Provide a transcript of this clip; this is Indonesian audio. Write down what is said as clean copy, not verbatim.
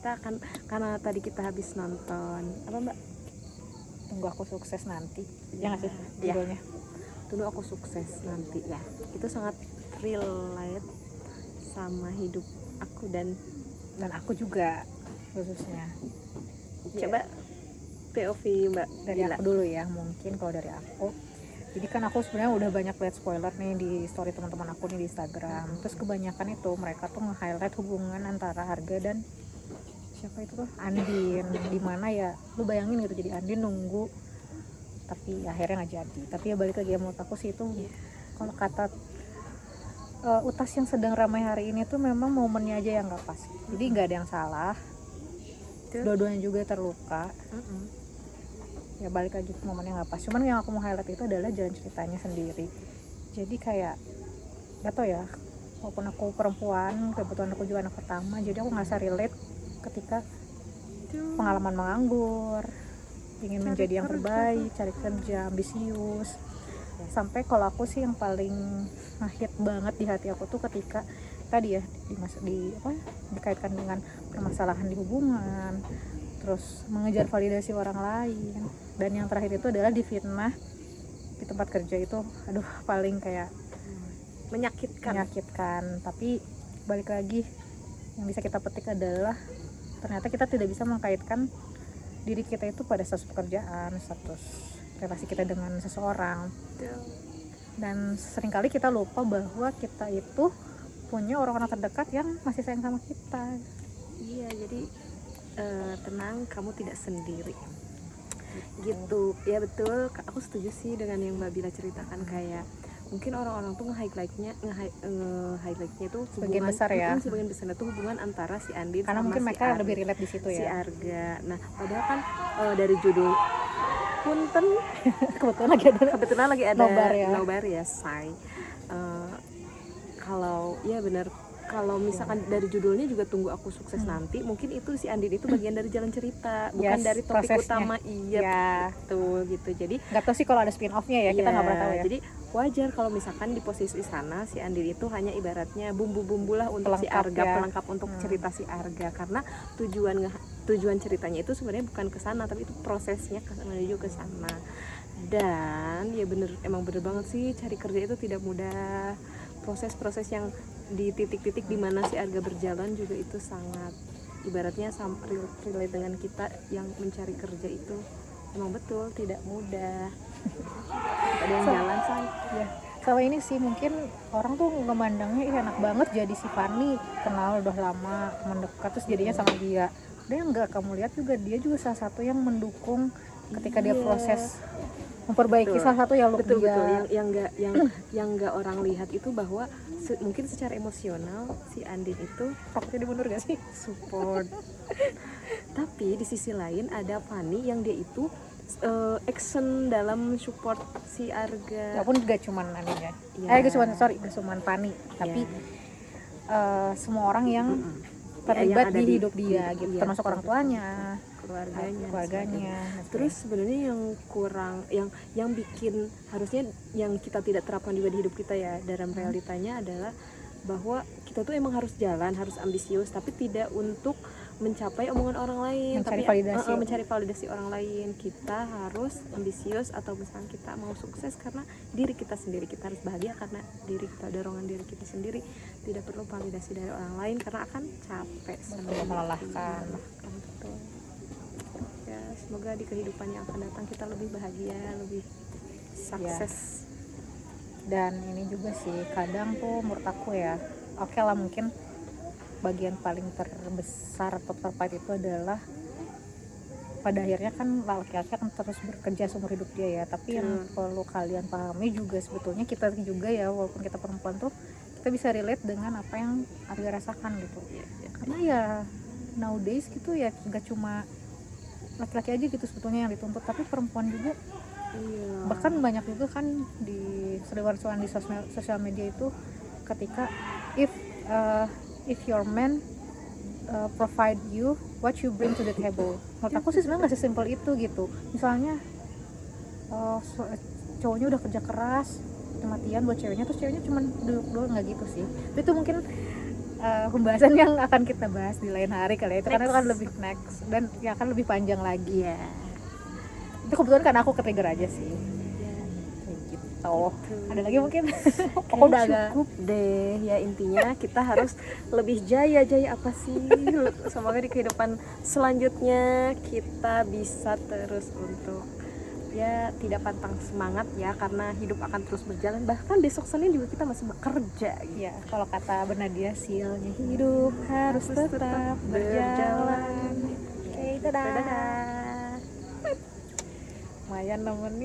kita akan, karena tadi kita habis nonton apa Mbak? Tunggu Aku Sukses Nanti. Ya nggak sih Ya. judulnya? Tunggu Aku Sukses Nanti ya. Itu sangat relate sama hidup aku dan aku juga khususnya. coba POV Mbak Dari Gila. aku dulu ya, mungkin kalau dari aku. Jadi kan aku sebenarnya udah banyak lihat spoiler nih di story teman-teman aku nih di Instagram. Terus kebanyakan itu mereka tuh nge-highlight hubungan antara Arga dan siapa itu tuh? Andin. Dimana ya, lu bayangin gitu, jadi Andin nunggu tapi akhirnya nggak jadi. Tapi ya balik lagi, menurut aku sih itu kalau kata utas yang sedang ramai hari ini tuh memang momennya aja yang nggak pas. Jadi nggak ada yang salah, dua-duanya juga terluka. Ya balik lagi ke momennya nggak pas. Cuman yang aku mau highlight itu adalah jalan ceritanya sendiri. Jadi kayak gak tau ya, walaupun aku perempuan, kebetulan aku juga anak pertama, jadi aku ngerasa relate ketika pengalaman menganggur, ingin menjadi yang terbaik, cari kerja, ambisius. Sampai kalau aku sih yang paling ngehit banget di hati aku tuh ketika tadi ya dikaitkan dengan permasalahan di hubungan, terus mengejar validasi orang lain, dan yang terakhir itu adalah difitnah di tempat kerja. Itu aduh paling kayak menyakitkan. Tapi balik lagi, yang bisa kita petik adalah ternyata kita tidak bisa mengkaitkan diri kita itu pada status pekerjaan, status relasi kita dengan seseorang. Dan seringkali kita lupa bahwa kita itu punya orang-orang terdekat yang masih sayang sama kita. Iya, jadi tenang, kamu tidak sendiri gitu ya. Betul, aku setuju sih dengan yang Mbak Bila ceritakan. Kayak mungkin orang-orang tuh nge-highlightnya itu Sebagian besar ya, sebagian besar itu hubungan antara si Andin karena sama mungkin si mereka lebih relate di situ si ya. Arga. Nah padahal kan dari judul punten kebetulan lagi ada nobar ya say. Kalau ya benar, kalau misalkan dari judulnya juga Tunggu Aku Sukses Nanti, mungkin itu si Andin itu bagian dari jalan cerita, bukan dari topik prosesnya utama. Iya betul gitu. Jadi nggak tahu sih kalau ada spin offnya ya, kita nggak pernah tahu ya. Jadi wajar kalau misalkan di posisi sana si Andin itu hanya ibaratnya bumbu-bumbu lah untuk pelengkap si Arga, ya. pelengkap untuk cerita si Arga, karena tujuan ceritanya itu sebenarnya bukan ke sana, tapi itu prosesnya menuju ke sana. Dan ya emang bener banget sih, cari kerja itu tidak mudah. Proses-proses yang di titik-titik di mana si Arga berjalan juga itu sangat ibaratnya relate dengan kita yang mencari kerja itu. Emang betul tidak mudah. Ada yang jalan say. Ya. Sama ini sih mungkin orang tuh ngemandangnya enak banget jadi si Fanny, kenal udah lama, mendekat, terus jadinya sama dia. Dan enggak, kamu lihat juga dia juga salah satu yang mendukung ketika dia proses memperbaiki salah satu yang betul dia. yang nggak orang lihat itu bahwa mungkin secara emosional si Andin itu Takutnya dimundur gak sih? support. Tapi di sisi lain ada Fanny yang dia itu action dalam support si Arga. Ya pun gak cuman Andin ya. Gak cuman Fanny, tapi semua orang yang terlibat di hidup dia gitu, termasuk orang tuanya, keluarganya. Terus sebenarnya yang kurang, yang bikin harusnya yang kita tidak terapkan juga di hidup kita ya dalam realitanya adalah bahwa kita tuh emang harus jalan, harus ambisius, tapi tidak untuk mencapai omongan orang lain, mencari validasi orang lain. Kita harus ambisius, atau misalnya kita mau sukses karena diri kita sendiri, kita harus bahagia karena diri kita, dorongan diri kita sendiri, tidak perlu validasi dari orang lain karena akan capek, melelahkan. Betul. Ya, semoga di kehidupan yang akan datang kita lebih bahagia, lebih sukses. Dan ini juga sih kadang tuh menurut aku ya, oke lah, mungkin bagian paling terbesar atau terpahit itu adalah pada akhirnya kan laki-laki akan terus bekerja seumur hidup dia ya. Tapi yang perlu kalian pahami juga, sebetulnya kita juga ya, walaupun kita perempuan tuh kita bisa relate dengan apa yang Arga rasakan gitu. Karena ya nowadays gitu ya, gak cuma laki-laki aja gitu sebetulnya yang dituntut, tapi perempuan juga. Bahkan banyak juga kan di seruan-seruan di sosial media itu, ketika if your man provide you what you bring to the table. Menurut aku sih sebenarnya nggak sesimpel itu gitu. Misalnya cowoknya udah kerja keras mati-matian buat ceweknya, terus ceweknya cuma duduk doang, nggak gitu sih. Itu mungkin pembahasan yang akan kita bahas di lain hari kali ya. Itu karena itu kan Next. lebih next dan ya kan lebih panjang lagi. Iya. Itu kebetulan karena aku ke-trigger aja sih. Ya, Kayak gitu. gitu. Ada lagi mungkin? Aku Kayaknya udah agak cukup deh ya, intinya kita harus lebih jaya apa sih, semoga di kehidupan selanjutnya kita bisa terus untuk ya tidak pantang semangat ya, karena hidup akan terus berjalan, bahkan besok Senin juga kita masih bekerja gitu. ya kalau kata Bernadia, sialnya hidup harus tetap berjalan. Oke, dadah. Dadah. Lumayan nemenin.